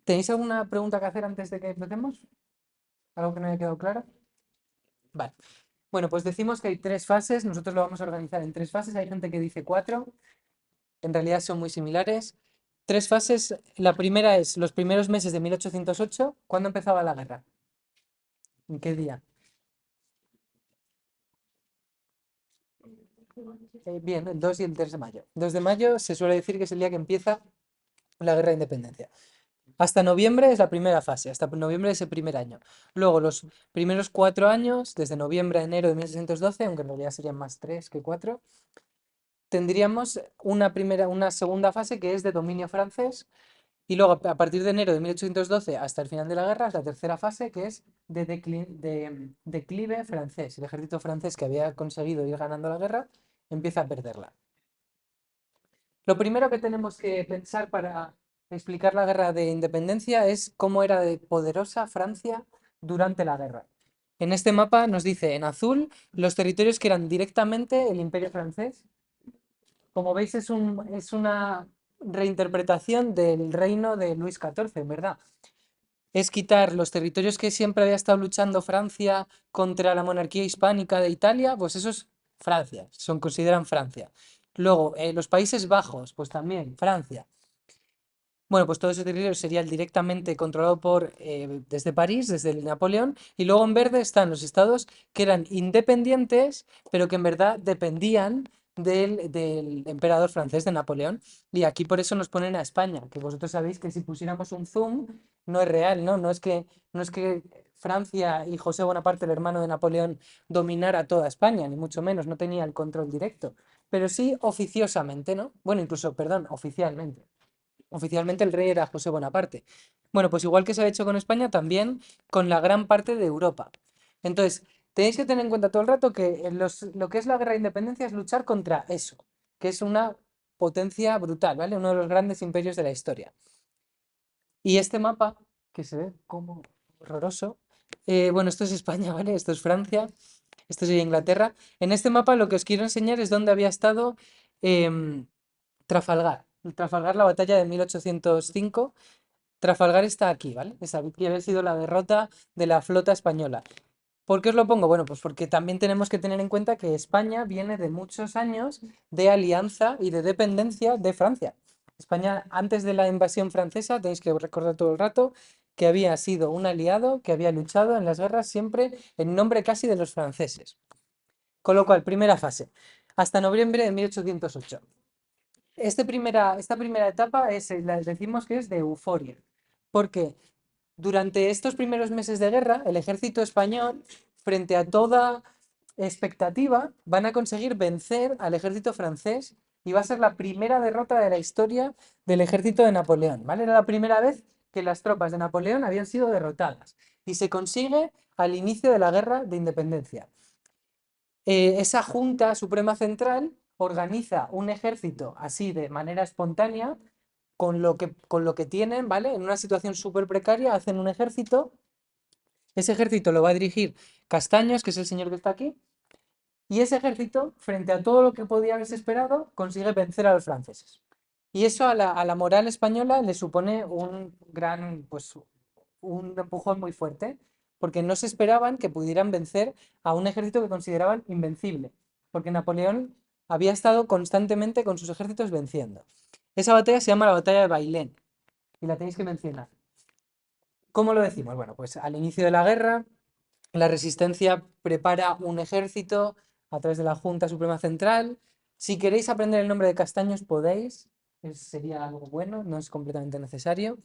¿Tenéis alguna pregunta que hacer antes de que empecemos? ¿Algo que no haya quedado claro? Vale. Bueno, pues decimos que hay tres fases, nosotros lo vamos a organizar en tres fases, hay gente que dice cuatro, en realidad son muy similares. Tres fases, la primera es los primeros meses de 1808. ¿Cuándo empezaba la guerra? ¿En qué día? Bien, el 2 y el 3 de mayo. 2 de mayo se suele decir que es el día que empieza la guerra de independencia. Hasta noviembre es la primera fase, hasta noviembre es el primer año. Luego los primeros 4 años, desde noviembre a enero de 1612, aunque en realidad serían más 3 que 4, tendríamos una segunda fase que es de dominio francés. Y luego, a partir de enero de 1812 hasta el final de la guerra, es la tercera fase, que es de declive francés. El ejército francés que había conseguido ir ganando la guerra empieza a perderla. Lo primero que tenemos que pensar para explicar la guerra de independencia es cómo era de poderosa Francia durante la guerra. En este mapa nos dice en azul los territorios que eran directamente el Imperio francés. Como veis, es una reinterpretación del reino de Luis XIV, ¿verdad? Es quitar los territorios que siempre había estado luchando Francia contra la monarquía hispánica de Italia, pues eso es Francia, consideran Francia. Luego, los Países Bajos, pues también Francia. Bueno, pues todo ese territorio sería directamente controlado desde París, desde el Napoleón, y luego en verde están los estados que eran independientes, pero que en verdad dependían del emperador francés, de Napoleón, y aquí por eso nos ponen a España, que vosotros sabéis que si pusiéramos un zoom, no es real, ¿no? No es que Francia y José Bonaparte, el hermano de Napoleón, dominara toda España, ni mucho menos, no tenía el control directo, pero sí oficiosamente, ¿no? Bueno, incluso, perdón, oficialmente. Oficialmente el rey era José Bonaparte. Bueno, pues igual que se ha hecho con España, también con la gran parte de Europa. Entonces, tenéis que tener en cuenta todo el rato que lo que es la guerra de independencia es luchar contra eso, que es una potencia brutal, ¿vale? Uno de los grandes imperios de la historia. Y este mapa, que se ve como horroroso, bueno, esto es España, ¿vale? Esto es Francia, esto sería Inglaterra. En este mapa lo que os quiero enseñar es dónde había estado em, Trafalgar. Trafalgar, la batalla de 1805. Trafalgar está aquí, ¿vale? Esa que había sido la derrota de la flota española. ¿Por qué os lo pongo? Bueno, pues porque también tenemos que tener en cuenta que España viene de muchos años de alianza y de dependencia de Francia. España, antes de la invasión francesa, tenéis que recordar todo el rato que había sido un aliado que había luchado en las guerras siempre en nombre casi de los franceses. Con lo cual, primera fase, hasta noviembre de 1808. Esta primera etapa decimos que es de euforia, porque durante estos primeros meses de guerra, el ejército español, frente a toda expectativa, van a conseguir vencer al ejército francés y va a ser la primera derrota de la historia del ejército de Napoleón, ¿vale? Era la primera vez que las tropas de Napoleón habían sido derrotadas y se consigue al inicio de la guerra de independencia. Esa Junta Suprema Central organiza un ejército así de manera espontánea, con lo que tienen, ¿vale? En una situación súper precaria, hacen un ejército. Ese ejército lo va a dirigir Castaños, que es el señor que está aquí, y ese ejército, frente a todo lo que podía haberse esperado, consigue vencer a los franceses. Y eso a la moral española le supone pues, un empujón muy fuerte, porque no se esperaban que pudieran vencer a un ejército que consideraban invencible, porque Napoleón había estado constantemente con sus ejércitos venciendo. Esa batalla se llama la batalla de Bailén, y la tenéis que mencionar. ¿Cómo lo decimos? Bueno, pues al inicio de la guerra, la resistencia prepara un ejército a través de la Junta Suprema Central. Si queréis aprender el nombre de Castaños, podéis. Sería algo bueno, no es completamente necesario.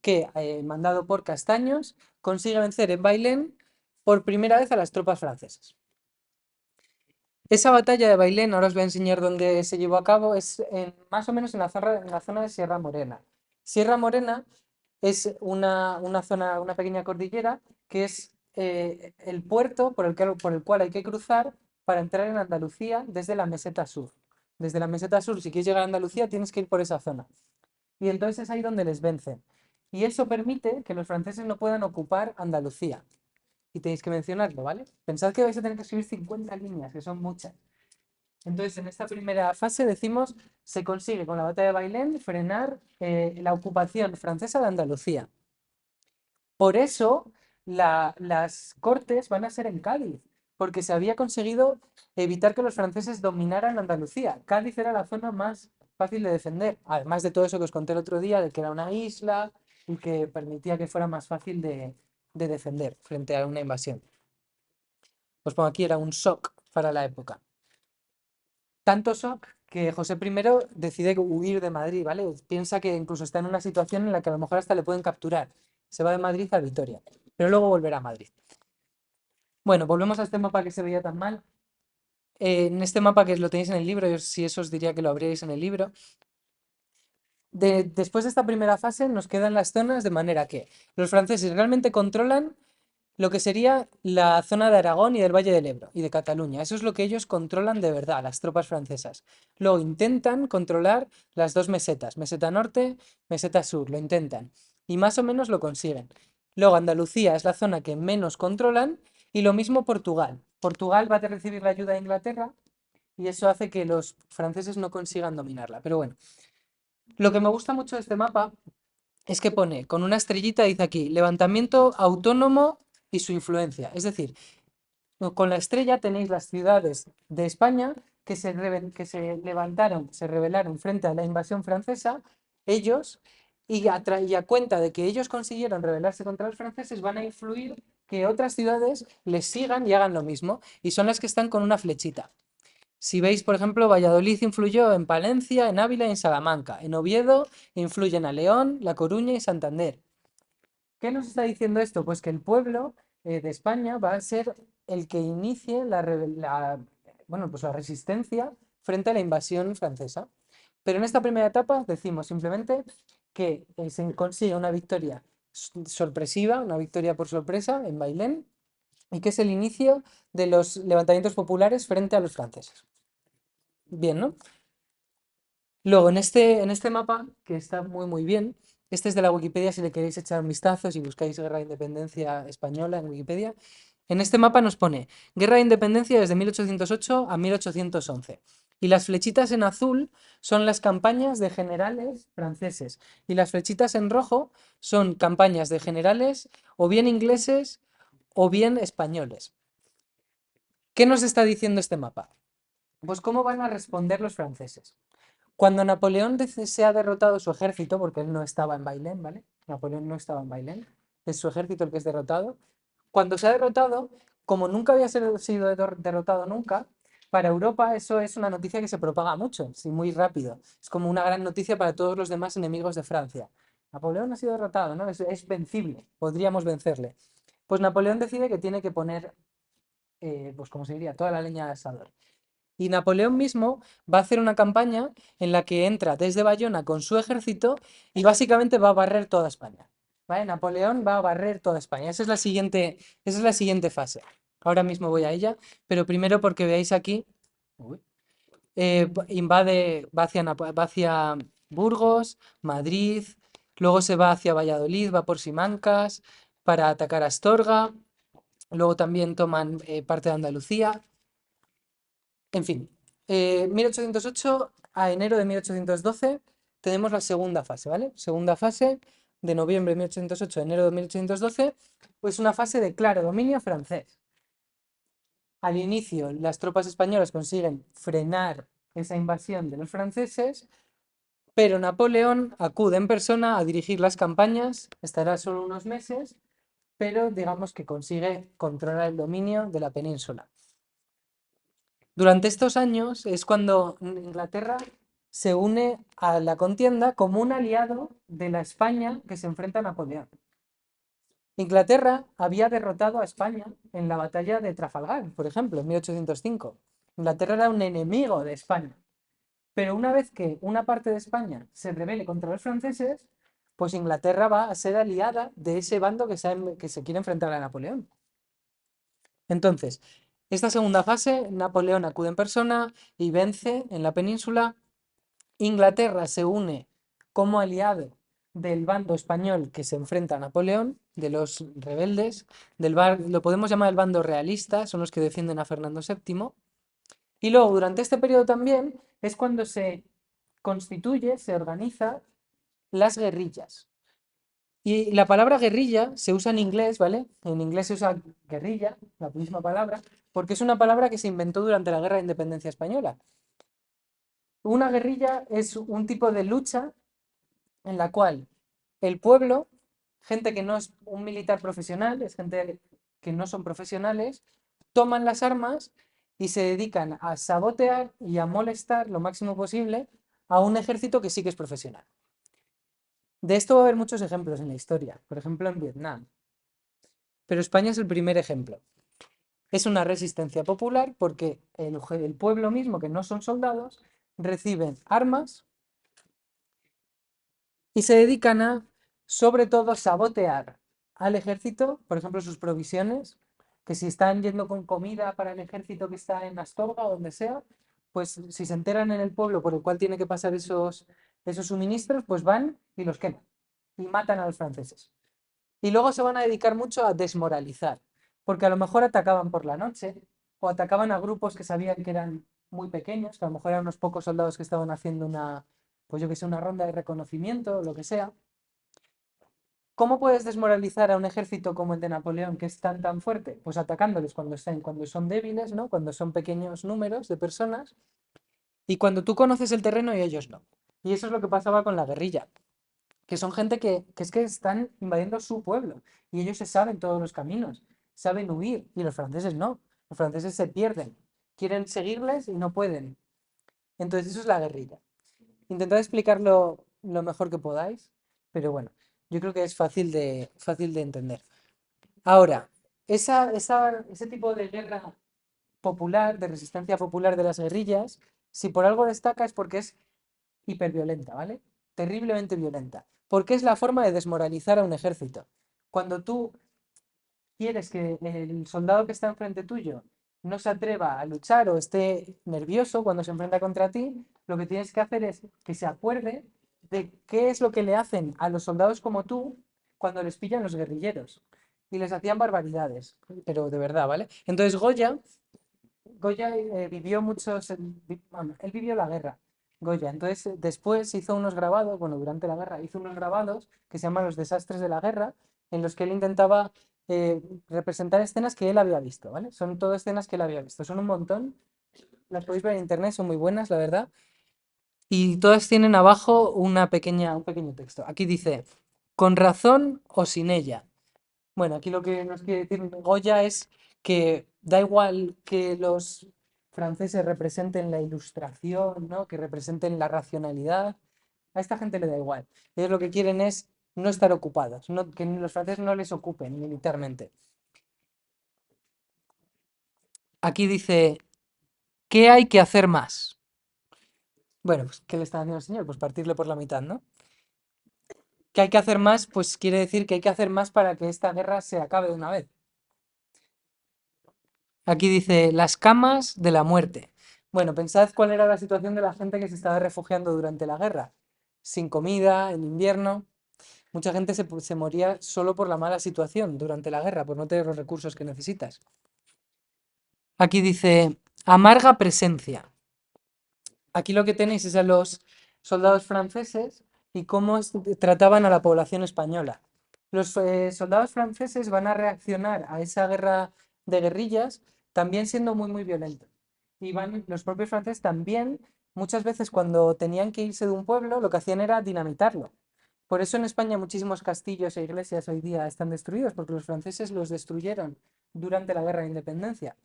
Que, mandado por Castaños, consigue vencer en Bailén por primera vez a las tropas francesas. Esa batalla de Bailén, ahora os voy a enseñar dónde se llevó a cabo, es más o menos en la zona de Sierra Morena. Sierra Morena es una zona, una pequeña cordillera, que es el puerto por el cual hay que cruzar para entrar en Andalucía desde la meseta sur. Desde la meseta sur, si quieres llegar a Andalucía, tienes que ir por esa zona. Y entonces es ahí donde les vencen. Y eso permite que los franceses no puedan ocupar Andalucía. Y tenéis que mencionarlo, ¿vale? Pensad que vais a tener que escribir 50 líneas, que son muchas. Entonces, en esta primera fase decimos, se consigue con la batalla de Bailén frenar la ocupación francesa de Andalucía. Por eso las cortes van a ser en Cádiz, porque se había conseguido evitar que los franceses dominaran Andalucía. Cádiz era la zona más fácil de defender, además de todo eso que os conté el otro día, de que era una isla y que permitía que fuera más fácil de defender frente a una invasión. Pues pongo aquí, era un shock para la época. Tanto shock que José I decide huir de Madrid, ¿vale? Piensa que incluso está en una situación en la que a lo mejor hasta le pueden capturar. Se va de Madrid a Vitoria, pero luego volverá a Madrid. Bueno, volvemos a este mapa que se veía tan mal. En este mapa que lo tenéis en el libro, yo si eso os diría que lo abrierais en el libro. Después de esta primera fase nos quedan las zonas de manera que los franceses realmente controlan lo que sería la zona de Aragón y del Valle del Ebro y de Cataluña. Eso es lo que ellos controlan de verdad, las tropas francesas. Luego intentan controlar las dos mesetas, meseta norte, meseta sur, lo intentan. Y más o menos lo consiguen. Luego Andalucía es la zona que menos controlan y lo mismo Portugal. Portugal va a recibir la ayuda de Inglaterra y eso hace que los franceses no consigan dominarla. Pero bueno, lo que me gusta mucho de este mapa es que pone con una estrellita, dice aquí, levantamiento autónomo y su influencia. Es decir, con la estrella tenéis las ciudades de España que se levantaron, se rebelaron frente a la invasión francesa, ellos, y a cuenta de que ellos consiguieron rebelarse contra los franceses, van a influir que otras ciudades les sigan y hagan lo mismo, y son las que están con una flechita. Si veis, por ejemplo, Valladolid influyó en Palencia, en Ávila y en Salamanca. En Oviedo influyen a León, La Coruña y Santander. ¿Qué nos está diciendo esto? Pues que el pueblo de España va a ser el que inicie bueno, pues la resistencia frente a la invasión francesa. Pero en esta primera etapa decimos simplemente que se consigue una victoria sorpresiva, una victoria por sorpresa en Bailén, y que es el inicio de los levantamientos populares frente a los franceses. Bien, ¿no? Luego, en este mapa, que está muy muy bien, este es de la Wikipedia si le queréis echar un vistazo, si buscáis Guerra de Independencia Española en Wikipedia. En este mapa nos pone Guerra de Independencia desde 1808 a 1811. Y las flechitas en azul son las campañas de generales franceses. Y las flechitas en rojo son campañas de generales o bien ingleses o bien españoles. ¿Qué nos está diciendo este mapa? Pues cómo van a responder los franceses. Cuando Napoleón se ha derrotado su ejército, porque él no estaba en Bailén, ¿vale? Napoleón no estaba en Bailén, es su ejército el que es derrotado. Cuando se ha derrotado, como nunca había sido derrotado nunca, para Europa eso es una noticia que se propaga mucho, sí, muy rápido. Es como una gran noticia para todos los demás enemigos de Francia. Napoleón ha sido derrotado, ¿no? Es vencible, podríamos vencerle. Pues Napoleón decide que tiene que poner, pues como se diría, toda la leña al asador. Y Napoleón mismo va a hacer una campaña en la que entra desde Bayona con su ejército y básicamente va a barrer toda España. ¿Vale? Napoleón va a barrer toda España. Esa es la siguiente fase. Ahora mismo voy a ella, pero primero porque veáis aquí, uy, va hacia Burgos, Madrid, luego se va hacia Valladolid, va por Simancas para atacar a Astorga, luego también toman parte de Andalucía. En fin, 1808 a enero de 1812 tenemos la segunda fase, ¿vale? Segunda fase de noviembre de 1808 a enero de 1812, pues una fase de claro dominio francés. Al inicio, las tropas españolas consiguen frenar esa invasión de los franceses, pero Napoleón acude en persona a dirigir las campañas, estará solo unos meses, pero digamos que consigue controlar el dominio de la península. Durante estos años es cuando Inglaterra se une a la contienda como un aliado de la España que se enfrenta a Napoleón. Inglaterra había derrotado a España en la batalla de Trafalgar, por ejemplo, en 1805. Inglaterra era un enemigo de España. Pero una vez que una parte de España se rebele contra los franceses, pues Inglaterra va a ser aliada de ese bando que se quiere enfrentar a Napoleón. Entonces, esta segunda fase, Napoleón acude en persona y vence en la península. Inglaterra se une como aliado del bando español que se enfrenta a Napoleón, de los rebeldes, lo podemos llamar el bando realista, son los que defienden a Fernando VII. Y luego, durante este periodo también, es cuando se constituye, se organiza las guerrillas. Y la palabra guerrilla se usa en inglés, ¿vale? En inglés se usa guerrilla, la misma palabra, porque es una palabra que se inventó durante la Guerra de Independencia Española. Una guerrilla es un tipo de lucha en la cual el pueblo, gente que no es un militar profesional, es gente que no son profesionales, toman las armas y se dedican a sabotear y a molestar lo máximo posible a un ejército que sí que es profesional. De esto va a haber muchos ejemplos en la historia, por ejemplo en Vietnam. Pero España es el primer ejemplo. Es una resistencia popular porque el pueblo mismo, que no son soldados, reciben armas y se dedican a, sobre todo, sabotear al ejército, por ejemplo, sus provisiones, que si están yendo con comida para el ejército que está en Astorga o donde sea, pues si se enteran en el pueblo por el cual tiene que pasar esos suministros, pues van y los queman y matan a los franceses. Y luego se van a dedicar mucho a desmoralizar, porque a lo mejor atacaban por la noche o atacaban a grupos que sabían que eran muy pequeños, que a lo mejor eran unos pocos soldados que estaban haciendo una, pues yo que sé, una ronda de reconocimiento o lo que sea. ¿Cómo puedes desmoralizar a un ejército como el de Napoleón, que es tan fuerte? Pues atacándoles cuando son débiles, ¿no? Cuando son pequeños números de personas y cuando tú conoces el terreno y ellos no. Y eso es lo que pasaba con la guerrilla, que son gente que es que están invadiendo su pueblo y ellos se saben todos los caminos, saben huir y los franceses no. Los franceses se pierden, quieren seguirles y no pueden. Entonces eso es la guerrilla. Intentad explicarlo lo mejor que podáis, pero bueno, yo creo que es fácil de entender. Ahora, ese tipo de guerra popular, de resistencia popular de las guerrillas, si por algo destaca es porque es hiperviolenta, ¿vale? Terriblemente violenta. Porque es la forma de desmoralizar a un ejército. Cuando tú quieres que el soldado que está enfrente tuyo no se atreva a luchar o esté nervioso cuando se enfrenta contra ti, lo que tienes que hacer es que se acuerde de qué es lo que le hacen a los soldados como tú cuando les pillan los guerrilleros. Y les hacían barbaridades, pero de verdad, ¿vale? Entonces Goya vivió muchos, bueno, él vivió la guerra, Goya. Entonces, después hizo unos grabados, bueno, durante la guerra hizo unos grabados que se llaman Los desastres de la guerra, en los que él intentaba representar escenas que él había visto, ¿vale? Son todas escenas que él había visto, son un montón, las podéis ver en internet, son muy buenas, la verdad. Y todas tienen abajo un pequeño texto. Aquí dice, con razón o sin ella. Bueno, aquí lo que nos quiere decir Goya es que da igual que los franceses representen la ilustración, ¿no? Que representen la racionalidad. A esta gente le da igual. Ellos lo que quieren es no estar ocupados, que los franceses no les ocupen militarmente. Aquí dice, ¿qué hay que hacer más? Bueno, pues ¿qué le está haciendo el señor? Pues partirle por la mitad, ¿no? ¿Qué hay que hacer más? Pues quiere decir que hay que hacer más para que esta guerra se acabe de una vez. Aquí dice, las camas de la muerte. Bueno, pensad cuál era la situación de la gente que se estaba refugiando durante la guerra. Sin comida, en invierno. Mucha gente se moría solo por la mala situación durante la guerra, por no tener los recursos que necesitas. Aquí dice, amarga presencia. Aquí lo que tenéis es a los soldados franceses y cómo trataban a la población española. Los soldados franceses van a reaccionar a esa guerra de guerrillas también siendo muy violentos. Y los propios franceses también, muchas veces cuando tenían que irse de un pueblo, lo que hacían era dinamitarlo. Por eso en España muchísimos castillos e iglesias hoy día están destruidos, porque los franceses los destruyeron durante la guerra de independencia.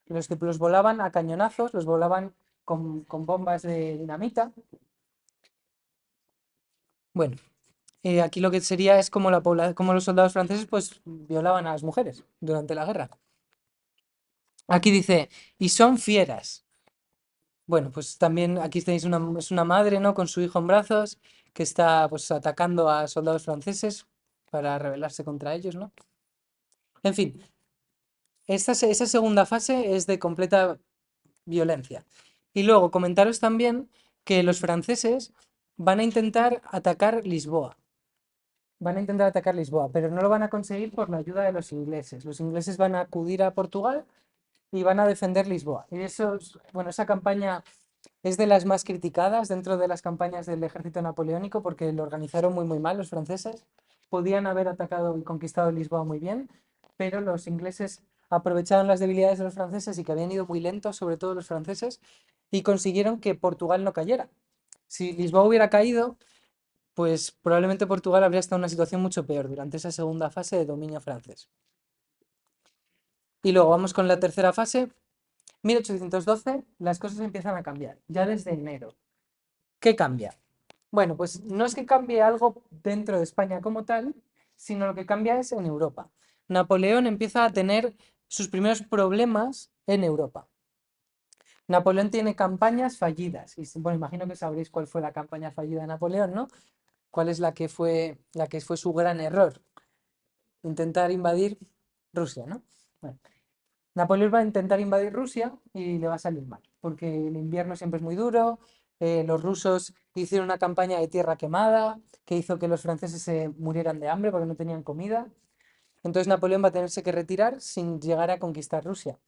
Los volaban a cañonazos, los volaban con bombas de dinamita. Bueno, aquí lo que sería es como los soldados franceses pues violaban a las mujeres durante la guerra. Aquí dice, y son fieras. Bueno, pues también aquí tenéis es una madre, ¿no? Con su hijo en brazos, que está pues atacando a soldados franceses para rebelarse contra ellos, ¿no? En fin, esa segunda fase es de completa violencia. Y luego comentaros también que los franceses van a intentar atacar Lisboa. Van a intentar atacar Lisboa, pero no lo van a conseguir por la ayuda de los ingleses. Los ingleses van a acudir a Portugal y van a defender Lisboa. Y bueno, esa campaña es de las más criticadas dentro de las campañas del ejército napoleónico porque lo organizaron muy muy mal los franceses. Podían haber atacado y conquistado Lisboa muy bien, pero los ingleses aprovecharon las debilidades de los franceses y que habían ido muy lentos, sobre todo los franceses, y consiguieron que Portugal no cayera. Si Lisboa hubiera caído, pues probablemente Portugal habría estado en una situación mucho peor durante esa segunda fase de dominio francés. Y luego vamos con la tercera fase. 1812, las cosas empiezan a cambiar, ya desde enero. ¿Qué cambia? Bueno, pues no es que cambie algo dentro de España como tal, sino lo que cambia es en Europa. Napoleón empieza a tener sus primeros problemas en Europa. Napoleón tiene campañas fallidas. Y bueno, imagino que sabréis cuál fue la campaña fallida de Napoleón, ¿no? ¿Cuál es la que fue su gran error? Intentar invadir Rusia, ¿no? Bueno, Napoleón va a intentar invadir Rusia y le va a salir mal, porque el invierno siempre es muy duro, los rusos hicieron una campaña de tierra quemada que hizo que los franceses se murieran de hambre porque no tenían comida. Entonces Napoleón va a tenerse que retirar sin llegar a conquistar Rusia.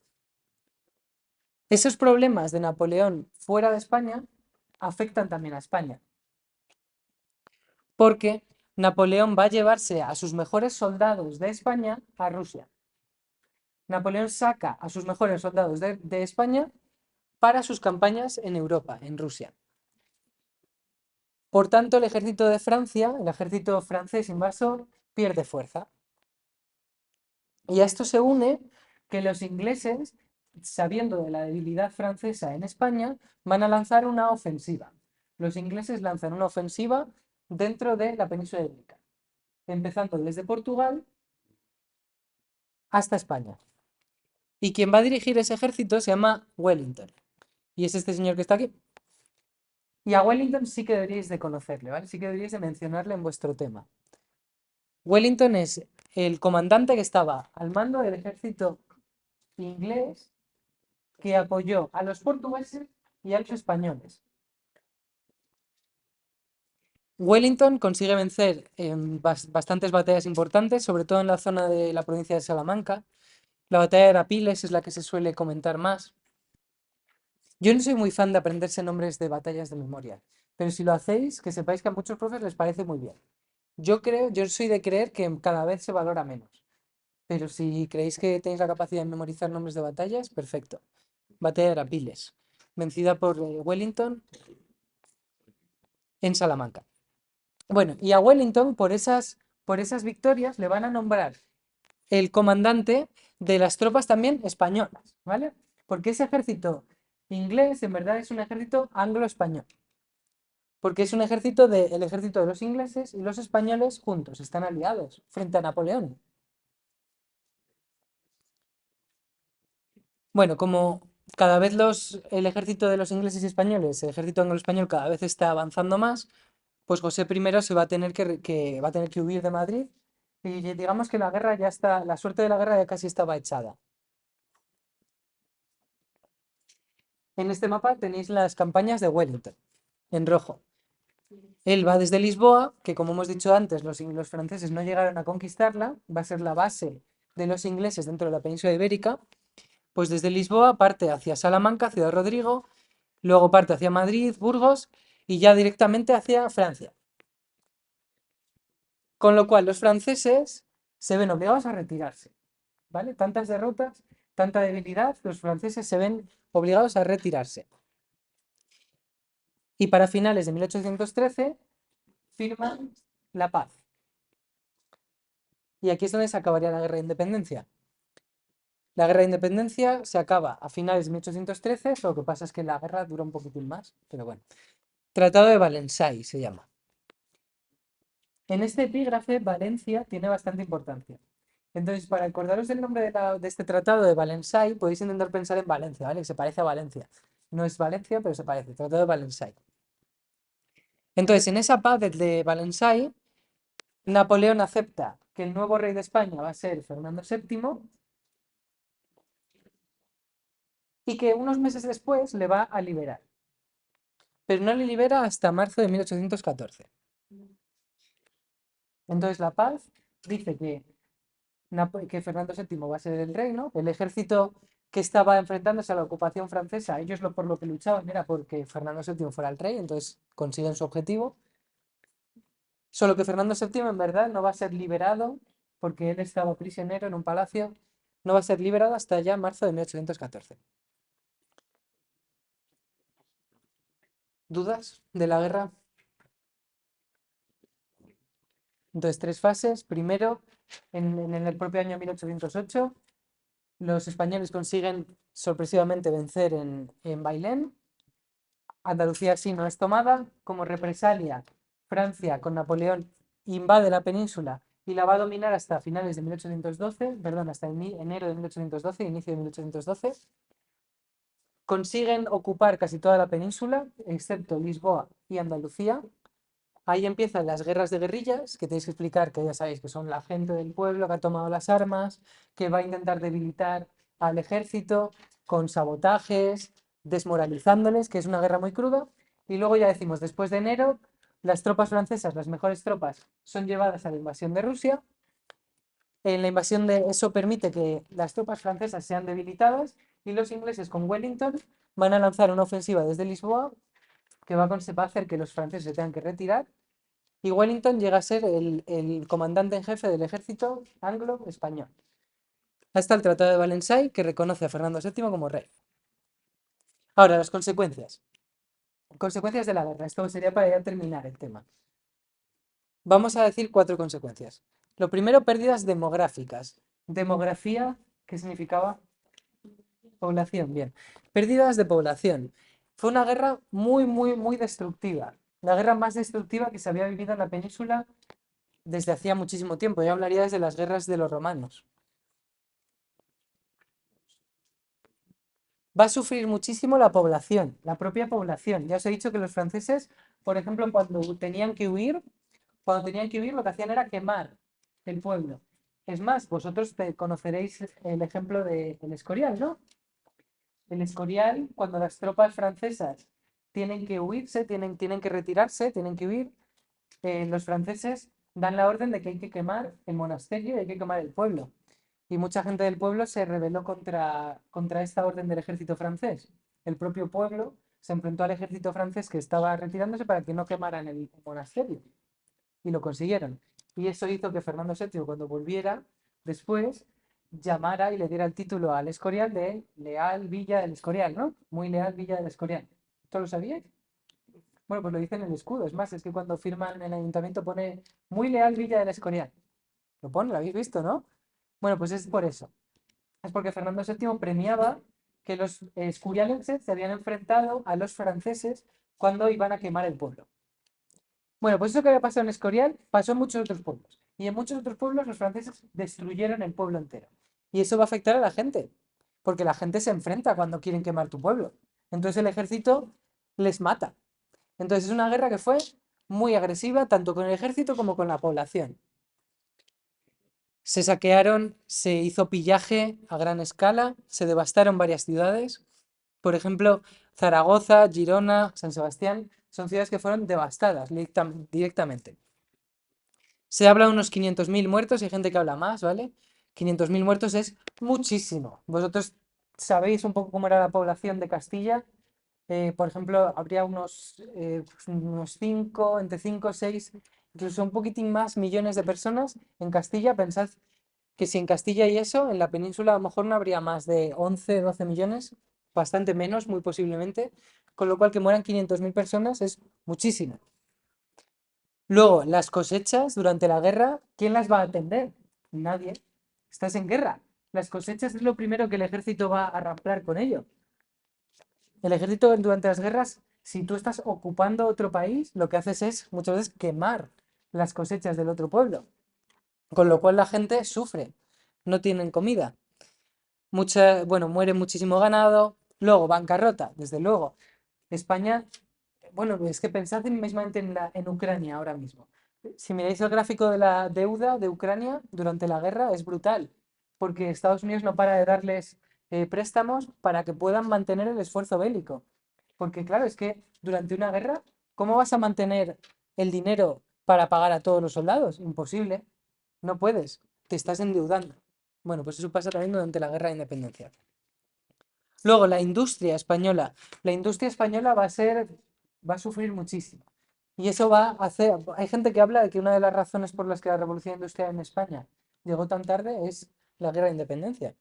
Esos problemas de Napoleón fuera de España afectan también a España, porque Napoleón va a llevarse a sus mejores soldados de España a Rusia. Napoleón saca a sus mejores soldados de España para sus campañas en Europa, en Rusia. Por tanto, el ejército de Francia, el ejército francés invasor, pierde fuerza. Y a esto se une que los ingleses, sabiendo de la debilidad francesa en España, van a lanzar una ofensiva. Los ingleses lanzan una ofensiva dentro de la península ibérica, empezando desde Portugal hasta España. Y quien va a dirigir ese ejército se llama Wellington. Y es este señor que está aquí. Y a Wellington sí que deberíais de conocerle, ¿vale? Sí que deberíais de mencionarle en vuestro tema. Wellington es el comandante que estaba al mando del ejército inglés que apoyó a los portugueses y a los españoles. Wellington consigue vencer en bastantes batallas importantes, sobre todo en la zona de la provincia de Salamanca. La batalla de Arapiles es la que se suele comentar más. Yo no soy muy fan de aprenderse nombres de batallas de memoria, pero si lo hacéis, que sepáis que a muchos profes les parece muy bien. Yo soy de creer que cada vez se valora menos, pero si creéis que tenéis la capacidad de memorizar nombres de batallas, perfecto. Batalla de Arapiles, vencida por Wellington en Salamanca. Bueno, y a Wellington por esas victorias le van a nombrar el comandante de las tropas también españolas, ¿vale? Porque ese ejército inglés en verdad es un ejército anglo-español, porque es un ejército el ejército de los ingleses y los españoles juntos, están aliados frente a Napoleón. Bueno, como cada vez el ejército de los ingleses y españoles, el ejército anglo-español cada vez está avanzando más, pues José I se va a tener va a tener que huir de Madrid y digamos que la guerra ya está, la suerte de la guerra ya casi estaba echada. En este mapa tenéis las campañas de Wellington, en rojo. Él va desde Lisboa, que como hemos dicho antes, los franceses no llegaron a conquistarla, va a ser la base de los ingleses dentro de la península ibérica, pues desde Lisboa parte hacia Salamanca, Ciudad Rodrigo, luego parte hacia Madrid, Burgos y ya directamente hacia Francia. Con lo cual los franceses se ven obligados a retirarse, ¿vale? Tantas derrotas, tanta debilidad, los franceses se ven obligados a retirarse. Y para finales de 1813 firman la paz. Y aquí es donde se acabaría la guerra de independencia. La guerra de independencia se acaba a finales de 1813, lo que pasa es que la guerra dura un poquitín más, pero bueno. Tratado de Valensay se llama. En este epígrafe, Valencia tiene bastante importancia. Entonces, para acordaros del nombre de este tratado de Valensay, podéis intentar pensar en Valencia, ¿vale? Que se parece a Valencia. No es Valencia, pero se parece. Tratado de Valensay. Entonces, en esa paz de Valensay, Napoleón acepta que el nuevo rey de España va a ser Fernando VII y que unos meses después le va a liberar. Pero no le libera hasta marzo de 1814. Entonces, la paz dice que Fernando VII va a ser el reino, el ejército que estaba enfrentándose a la ocupación francesa. Ellos por lo que luchaban era porque Fernando VII fuera el rey, entonces consiguen su objetivo. Solo que Fernando VII en verdad no va a ser liberado porque él estaba prisionero en un palacio. No va a ser liberado hasta ya marzo de 1814. ¿Dudas de la guerra? Entonces, tres fases. Primero, en el propio año 1808, los españoles consiguen sorpresivamente vencer en Bailén. Andalucía así no es tomada. Como represalia, Francia con Napoleón invade la península y la va a dominar hasta finales de 1812, perdón, hasta enero de 1812, inicio de 1812. Consiguen ocupar casi toda la península, excepto Lisboa y Andalucía. Ahí empiezan las guerras de guerrillas, que tenéis que explicar que ya sabéis que son la gente del pueblo que ha tomado las armas, que va a intentar debilitar al ejército con sabotajes, desmoralizándoles, que es una guerra muy cruda. Y luego ya decimos, después de enero, las tropas francesas, las mejores tropas, son llevadas a la invasión de Rusia. En la invasión de eso permite que las tropas francesas sean debilitadas y los ingleses con Wellington van a lanzar una ofensiva desde Lisboa que va a hacer que los franceses se tengan que retirar y Wellington llega a ser el comandante en jefe del ejército anglo-español. Hasta el Tratado de Valenciennes, que reconoce a Fernando VII como rey. Ahora, las consecuencias. Consecuencias de la guerra. Esto sería para ya terminar el tema. Vamos a decir cuatro consecuencias. Lo primero, pérdidas demográficas. Demografía, ¿qué significaba? Población, bien. Pérdidas de población. Fue una guerra muy, muy, muy destructiva. La guerra más destructiva que se había vivido en la península desde hacía muchísimo tiempo. Yo hablaría desde las guerras de los romanos. Va a sufrir muchísimo la población, la propia población. Ya os he dicho que los franceses, por ejemplo, cuando tenían que huir, lo que hacían era quemar el pueblo. Es más, vosotros conoceréis el ejemplo del Escorial, ¿no? El Escorial, cuando las tropas francesas tienen que huirse, tienen que retirarse, tienen que huir, los franceses dan la orden de que hay que quemar el monasterio y hay que quemar el pueblo. Y mucha gente del pueblo se rebeló contra esta orden del ejército francés. El propio pueblo se enfrentó al ejército francés que estaba retirándose para que no quemaran el monasterio. Y lo consiguieron. Y eso hizo que Fernando VII, cuando volviera, después llamara y le diera el título al Escorial de Leal Villa del Escorial, ¿no? Muy leal Villa del Escorial. ¿Esto lo sabíais? Bueno, pues lo dice en el escudo. Es más, es que cuando firman en el ayuntamiento pone muy leal Villa del Escorial. Lo pone, lo habéis visto, ¿no? Bueno, pues es por eso. Es porque Fernando VII premiaba que los escurialenses se habían enfrentado a los franceses cuando iban a quemar el pueblo. Bueno, pues eso que había pasado en Escorial pasó en muchos otros pueblos. Y en muchos otros pueblos los franceses destruyeron el pueblo entero. Y eso va a afectar a la gente, porque la gente se enfrenta cuando quieren quemar tu pueblo. Entonces el ejército les mata. Entonces es una guerra que fue muy agresiva, tanto con el ejército como con la población. Se saquearon, se hizo pillaje a gran escala, se devastaron varias ciudades. Por ejemplo, Zaragoza, Girona, San Sebastián, son ciudades que fueron devastadas directamente. Se habla de unos 500.000 muertos, hay gente que habla más, ¿vale? 500.000 muertos es muchísimo. Vosotros sabéis un poco cómo era la población de Castilla. Por ejemplo, habría unos 5, entre 5, 6, incluso un poquitín más millones de personas en Castilla. Pensad que si en Castilla y eso, en la península a lo mejor no habría más de 11, 12 millones, bastante menos, muy posiblemente, con lo cual que mueran 500.000 personas es muchísimo. Luego, las cosechas durante la guerra, ¿quién las va a atender? Nadie. Estás en guerra. Las cosechas es lo primero que el ejército va a ramplar con ello. El ejército durante las guerras, si tú estás ocupando otro país, lo que haces es muchas veces quemar las cosechas del otro pueblo. Con lo cual la gente sufre, no tienen comida. Bueno, muere muchísimo ganado. Luego, bancarrota, desde luego. España, bueno, es que pensad mismamente en Ucrania ahora mismo. Si miráis el gráfico de la deuda de Ucrania durante la guerra, es brutal, porque Estados Unidos no para de darles préstamos para que puedan mantener el esfuerzo bélico. Porque claro, es que durante una guerra, ¿cómo vas a mantener el dinero para pagar a todos los soldados? Imposible. No puedes, te estás endeudando. Bueno, pues eso pasa también durante la guerra de independencia. Luego, la industria española. La industria española va a sufrir muchísimo. Y eso va a hacer. Hay gente que habla de que una de las razones por las que la revolución industrial en España llegó tan tarde es la guerra de independencia.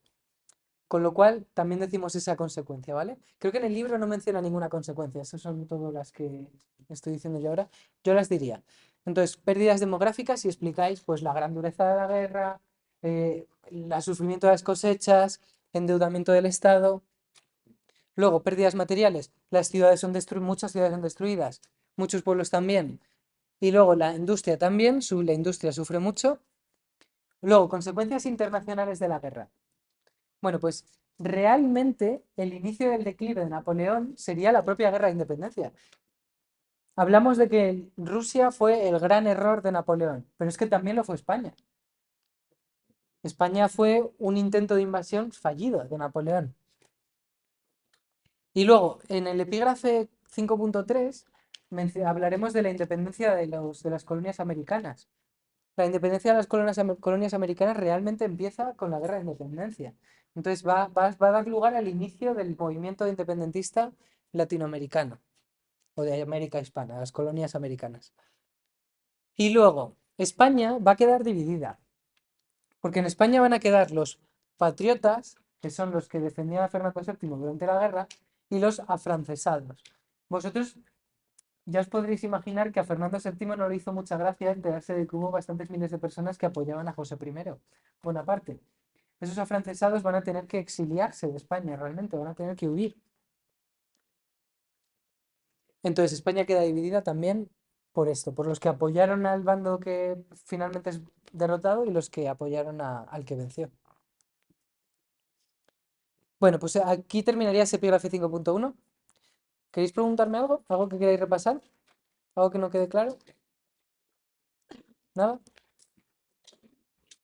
Con lo cual, también decimos esa consecuencia, ¿vale? Creo que en el libro no menciona ninguna consecuencia. Esas son todas las que estoy diciendo yo ahora. Yo las diría. Entonces, pérdidas demográficas y explicáis pues la gran dureza de la guerra, el sufrimiento de las cosechas, endeudamiento del Estado. Luego, pérdidas materiales. Las ciudades son muchas ciudades son destruidas, muchos pueblos también. Y luego la industria también, la industria sufre mucho. Luego, consecuencias internacionales de la guerra. Bueno, pues realmente el inicio del declive de Napoleón sería la propia guerra de independencia. Hablamos de que Rusia fue el gran error de Napoleón, pero es que también lo fue España. España fue un intento de invasión fallido de Napoleón. Y luego, en el epígrafe 5.3 hablaremos de la independencia de las colonias americanas. La independencia de las colonias americanas realmente empieza con la guerra de independencia. Entonces va a dar lugar al inicio del movimiento independentista latinoamericano o de América Hispana, las colonias americanas. Y luego, España va a quedar dividida, porque en España van a quedar los patriotas, que son los que defendían a Fernando VII durante la guerra, y los afrancesados. Vosotros ya os podréis imaginar que a Fernando VII no le hizo mucha gracia enterarse de que hubo bastantes miles de personas que apoyaban a José I, Bonaparte. Esos afrancesados van a tener que exiliarse de España, realmente, van a tener que huir. Entonces España queda dividida también por esto, por los que apoyaron al bando que finalmente es derrotado y los que apoyaron al que venció. Bueno, pues aquí terminaría ese epígrafe 5.1. ¿Queréis preguntarme algo? ¿Algo que queráis repasar? ¿Algo que no quede claro? ¿Nada?